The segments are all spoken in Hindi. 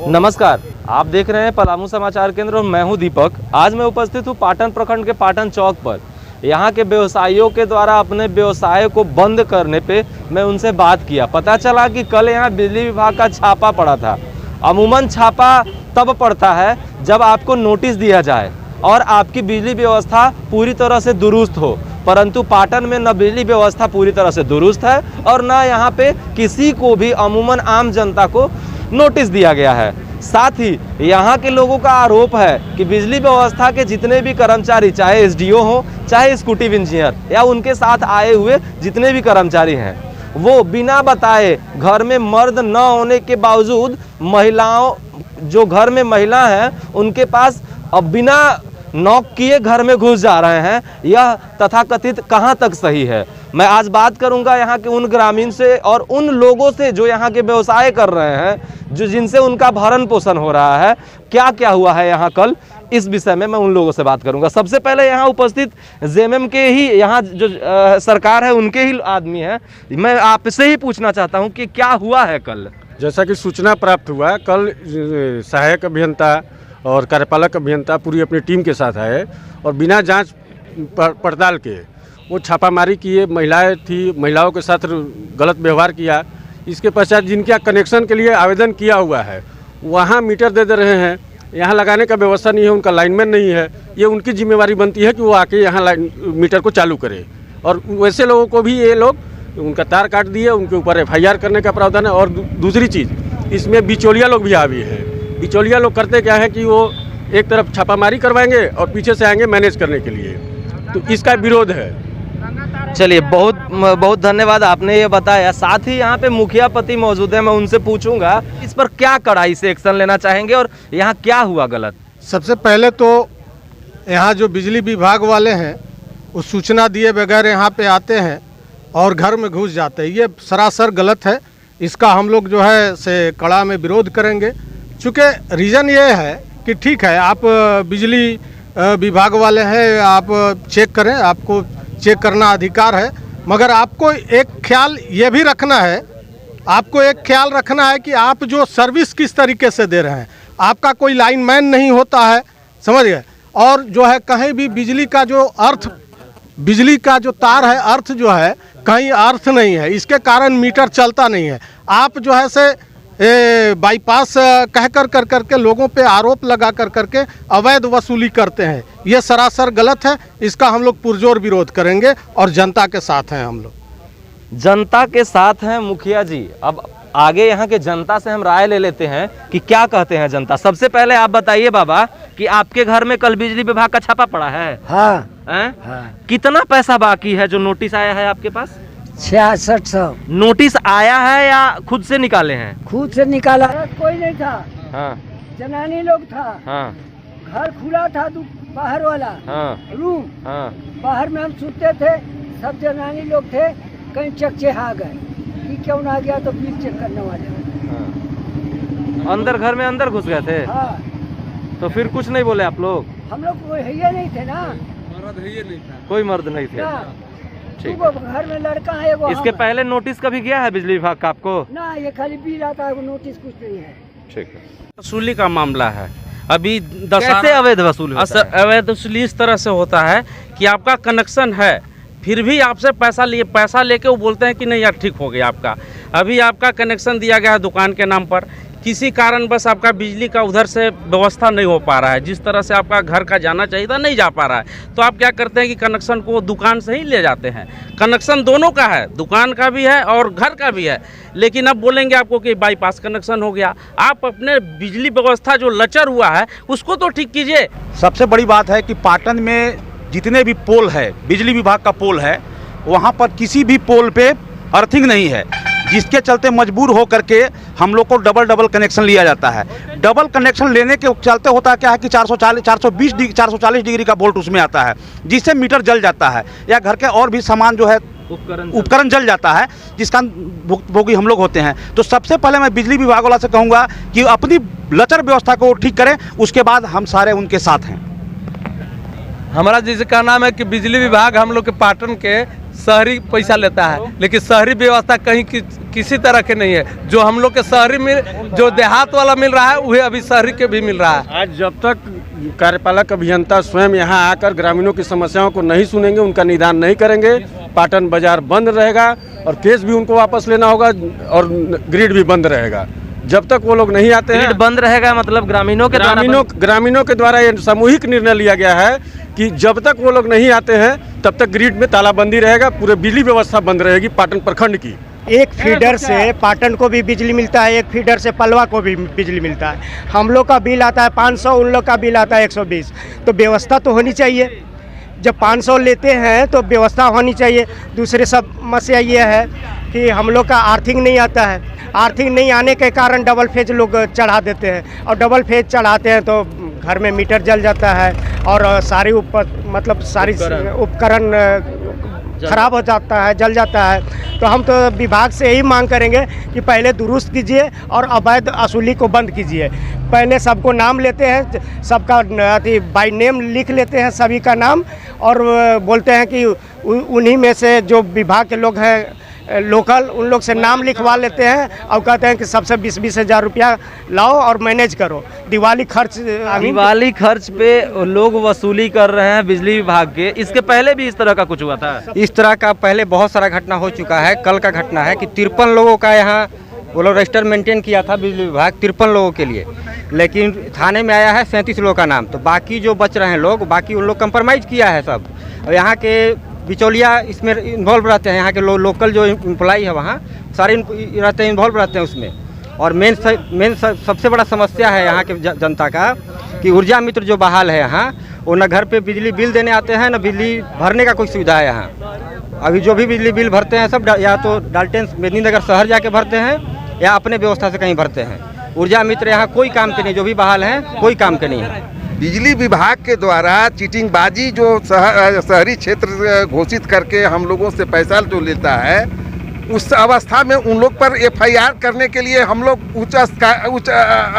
नमस्कार, आप देख रहे हैं पलामू समाचार केंद्र और मैं हूं दीपक। आज मैं उपस्थित हूं पाटन प्रखंड के पाटन चौक पर। यहां के व्यवसायियों के द्वारा अपने व्यवसाय को बंद करने पे मैं उनसे बात किया। पता चला कि कल यहां बिजली विभाग का छापा पड़ा था। अमूमन छापा तब पड़ता है जब आपको नोटिस दिया जाए और आपकी बिजली व्यवस्था पूरी तरह से दुरुस्त हो, परंतु पाटन में न बिजली व्यवस्था पूरी तरह से दुरुस्त है और न यहाँ पे किसी को भी अमूमन आम जनता को नोटिस दिया गया है। साथ ही यहाँ के लोगों का आरोप है कि बिजली व्यवस्था के जितने भी कर्मचारी, चाहे एसडीओ हो, चाहे एग्जीक्यूटिव इंजीनियर या उनके साथ आए हुए जितने भी कर्मचारी हैं, वो बिना बताए घर में मर्द न होने के बावजूद महिलाओं, जो घर में महिला हैं, उनके पास अब बिना नॉक किए घर में घुस जा रहे हैं। यह तथाकथित कहां तक सही है? मैं आज बात करूंगा यहाँ के उन ग्रामीण से और उन लोगों से जो यहाँ के व्यवसाय कर रहे हैं, जो जिनसे उनका भरण पोषण हो रहा है। क्या क्या हुआ है यहाँ कल, इस विषय में मैं उन लोगों से बात करूंगा। सबसे पहले यहाँ उपस्थित जेएमएम के ही यहाँ जो सरकार है उनके ही आदमी हैं। मैं आपसे ही पूछना चाहता हूँ कि क्या हुआ है कल। जैसा कि सूचना प्राप्त हुआ है, कल सहायक अभियंता और कार्यपालक अभियंता पूरी अपनी टीम के साथ आए और बिना जांच पड़ताल के वो छापामारी किए। महिलाएं थी, महिलाओं के साथ गलत व्यवहार किया। इसके पश्चात जिनका कनेक्शन के लिए आवेदन किया हुआ है वहाँ मीटर दे रहे हैं, यहाँ लगाने का व्यवस्था नहीं है, उनका लाइनमैन नहीं है। ये उनकी जिम्मेवारी बनती है कि वो आके यहाँ मीटर को चालू करे। और वैसे लोगों को भी ये लोग उनका तार काट दिए, उनके ऊपर एफआईआर करने का प्रावधान है। और दूसरी चीज़, इसमें बिचौलिया लोग भी हावी हैं। बिचौलिया लोग करते क्या है कि वो एक तरफ छापामारी करवाएंगे और पीछे से आएंगे मैनेज करने के लिए, तो इसका विरोध है। चलिए, बहुत बहुत धन्यवाद, आपने ये बताया। साथ ही यहाँ पे मुखिया पति मौजूद है, मैं उनसे पूछूंगा इस पर क्या कड़ाई से एक्शन लेना चाहेंगे और यहाँ क्या हुआ गलत। सबसे पहले तो यहाँ जो बिजली विभाग वाले हैं वो सूचना दिए बगैर यहाँ पे आते हैं और घर में घुस जाते हैं। ये सरासर गलत है। इसका हम लोग जो है से कड़ा में विरोध करेंगे। चूँकि रीज़न ये है कि ठीक है, आप बिजली विभाग वाले हैं, आप चेक करें, आपको चेक करना अधिकार है, मगर आपको एक ख्याल ये भी रखना है, आपको एक ख्याल रखना है कि आप जो सर्विस किस तरीके से दे रहे हैं। आपका कोई लाइनमैन नहीं होता है, समझ गए। और जो है कहीं भी बिजली का जो अर्थ, बिजली का जो तार है, अर्थ जो है कहीं अर्थ नहीं है, इसके कारण मीटर चलता नहीं है। आप जो है से बाईपास कह कर करके लोगों पे आरोप लगा करके अवैध वसूली करते हैं। ये सरासर गलत है। इसका हम लोग पुरजोर विरोध करेंगे और जनता के साथ हैं। हम लोग जनता के साथ हैं। मुखिया जी, अब आगे यहाँ के जनता से हम राय ले लेते हैं कि क्या कहते हैं जनता। सबसे पहले आप बताइए बाबा कि आपके घर में कल बिजली विभाग का छापा पड़ा है? हाँ, हाँ। कितना पैसा बाकी है जो नोटिस आया है आपके पास? 6600। नोटिस आया है या खुद से निकाले हैं? खुद से निकाला। कोई नहीं था। हाँ, जनानी लोग था। हाँ, घर खुला था, बाहर वाला हाँ, रूम, हाँ। बाहर में हम सोते थे, सब जनानी लोग थे। कहीं चकचहा गए कि क्यों ना गया, तो बिल चेक करने वाले। हाँ। अंदर घर में अंदर घुस गए थे? हाँ। तो फिर कुछ नहीं बोले आप लोग? हम लोग कोई है नहीं थे ना, मर्द है नहीं था, कोई मर्द नहीं थे। ठीक। घर में लड़का है वो। इसके पहले नोटिस कभी गया है बिजली विभाग का आपको? ना, ये खाली बिल आता है, वो नोटिस कुछ नहीं है। ठीक है। वसूली का मामला है। अभी कैसे अवैध वसूली होता है? अवैध वसूली इस तरह से होता है कि आपका कनेक्शन है, फिर भी आपसे पैसा लेके वो बोलते हैं कि नहीं यार ठीक हो गया आपका। अभी आपका कनेक्शन दिया गया है दुकान के नाम पर, किसी कारण बस आपका बिजली का उधर से व्यवस्था नहीं हो पा रहा है, जिस तरह से आपका घर का जाना चाहिए था नहीं जा पा रहा है। तो आप क्या करते हैं कि कनेक्शन को दुकान से ही ले जाते हैं। कनेक्शन दोनों का है, दुकान का भी है और घर का भी है, लेकिन अब बोलेंगे आपको कि बाईपास कनेक्शन हो गया। आप अपने बिजली व्यवस्था जो लचर हुआ है उसको तो ठीक कीजिए। सबसे बड़ी बात है कि पाटन में जितने भी पोल है, बिजली विभाग का पोल है, वहाँ पर किसी भी पोल पे अर्थिंग नहीं है, जिसके चलते मजबूर हो करके हम लोग को डबल कनेक्शन लिया जाता है। डबल कनेक्शन लेने के चलते होता क्या है कि 440 डिग्री का वोल्ट उसमें आता है, जिससे मीटर जल जाता है या घर के और भी सामान जो है उपकरण जल जाता है, जिसका भोगी हम लोग होते हैं। तो सबसे पहले मैं बिजली विभाग वाला से कहूँगा कि अपनी लचर व्यवस्था को ठीक करें, उसके बाद हम सारे उनके साथ हैं। हमारा जिसका नाम है कि बिजली विभाग हम लोग के पाटन के शहरी पैसा लेता है, लेकिन शहरी व्यवस्था कहीं किसी तरह के नहीं है। जो हम लोग के शहरी में जो देहात वाला मिल रहा है वही अभी शहरी के भी मिल रहा है। आज जब तक कार्यपालक अभियंता स्वयं यहाँ आकर ग्रामीणों की समस्याओं को नहीं सुनेंगे, उनका निदान नहीं करेंगे, पाटन बाजार बंद रहेगा और केस भी उनको वापस लेना होगा और ग्रिड भी बंद रहेगा। जब तक वो लोग नहीं आते हैं, ग्रिड बंद रहेगा मतलब ग्रामीणों ग्रामीणों के द्वारा ये सामूहिक निर्णय लिया गया है कि जब तक वो लोग नहीं आते हैं तब तक ग्रिड में तालाबंदी रहेगा, पूरे बिजली व्यवस्था बंद रहेगी पाटन प्रखंड की। एक फीडर से पाटन को भी बिजली मिलता है, एक फीडर से पलवा को भी बिजली मिलता है। हम लोग का बिल आता है 500, उन लोग का बिल आता है 120। तो व्यवस्था तो होनी चाहिए। जब 500 लेते हैं तो व्यवस्था होनी चाहिए। दूसरी समस्या ये है कि हम लोग का आर्थिंग नहीं आता है। आर्थिंग नहीं आने के कारण डबल फेज लोग चढ़ा देते हैं और डबल फेज चढ़ाते हैं तो घर में मीटर जल जाता है और सारी उपकरण खराब हो जाता है, जल जाता है। तो हम तो विभाग से यही मांग करेंगे कि पहले दुरुस्त कीजिए और अवैध वसूली को बंद कीजिए। पहले सबको नाम लेते हैं, सबका बाय नेम लिख लेते हैं सभी का नाम और बोलते हैं कि उन्हीं में से जो विभाग के लोग हैं लोकल, उन लोग से नाम लिखवा लेते हैं और कहते हैं कि सबसे 20-20 हज़ार रुपया लाओ और मैनेज करो। दिवाली खर्च पे लोग वसूली कर रहे हैं बिजली विभाग के। इसके पहले भी इस तरह का कुछ हुआ था? इस तरह का पहले बहुत सारा घटना हो चुका है। कल का घटना है कि 53 लोगों का यहाँ वो लोग रजिस्टर मेंटेन किया था बिजली विभाग 53 लोगों के लिए, लेकिन थाने में आया है 37 लोगों का नाम। तो बाकी जो बच रहे हैं लोग, बाकी उन लोग कंप्रोमाइज़ किया है सब। और यहाँ के बिचौलिया इसमें इन्वॉल्व रहते हैं, यहाँ के लोकल जो एम्प्लॉई है वहाँ सारे रहते हैं, इन्वॉल्व रहते हैं उसमें। और मेन सबसे बड़ा समस्या है यहाँ के जनता का कि ऊर्जा मित्र जो बहाल है यहाँ, वो न घर पे बिजली बिल देने आते हैं, न बिजली भरने का कोई सुविधा है यहाँ। अभी जो भी बिजली बिल भरते हैं सब या तो डाल्टन मेदिनीनगर शहर जाके भरते हैं या अपने व्यवस्था से कहीं भरते हैं। ऊर्जा मित्र यहाँ कोई काम के नहीं, जो भी बहाल हैं कोई काम के नहीं है। बिजली विभाग के द्वारा चीटिंगबाजी जो शहरी क्षेत्र घोषित करके हम लोगों से पैसा जो लेता है, उस अवस्था में उन लोग पर एफआईआर करने के लिए हम लोग उच्च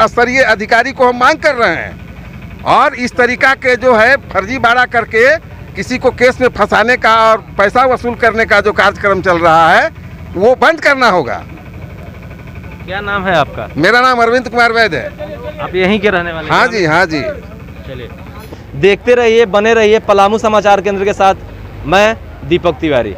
स्तरीय अधिकारी को हम मांग कर रहे हैं। और इस तरीका के जो है फर्जीवाड़ा करके किसी को केस में फंसाने का और पैसा वसूल करने का जो कार्यक्रम चल रहा है वो बंद करना होगा। क्या नाम है आपका? मेरा नाम अरविंद कुमार वैद्य है। आप यहीं के रहने वाले? हाँ जी, हाँ जी। चलिए, देखते रहिए, बने रहिए पलामू समाचार केंद्र के साथ। मैं दीपक तिवारी।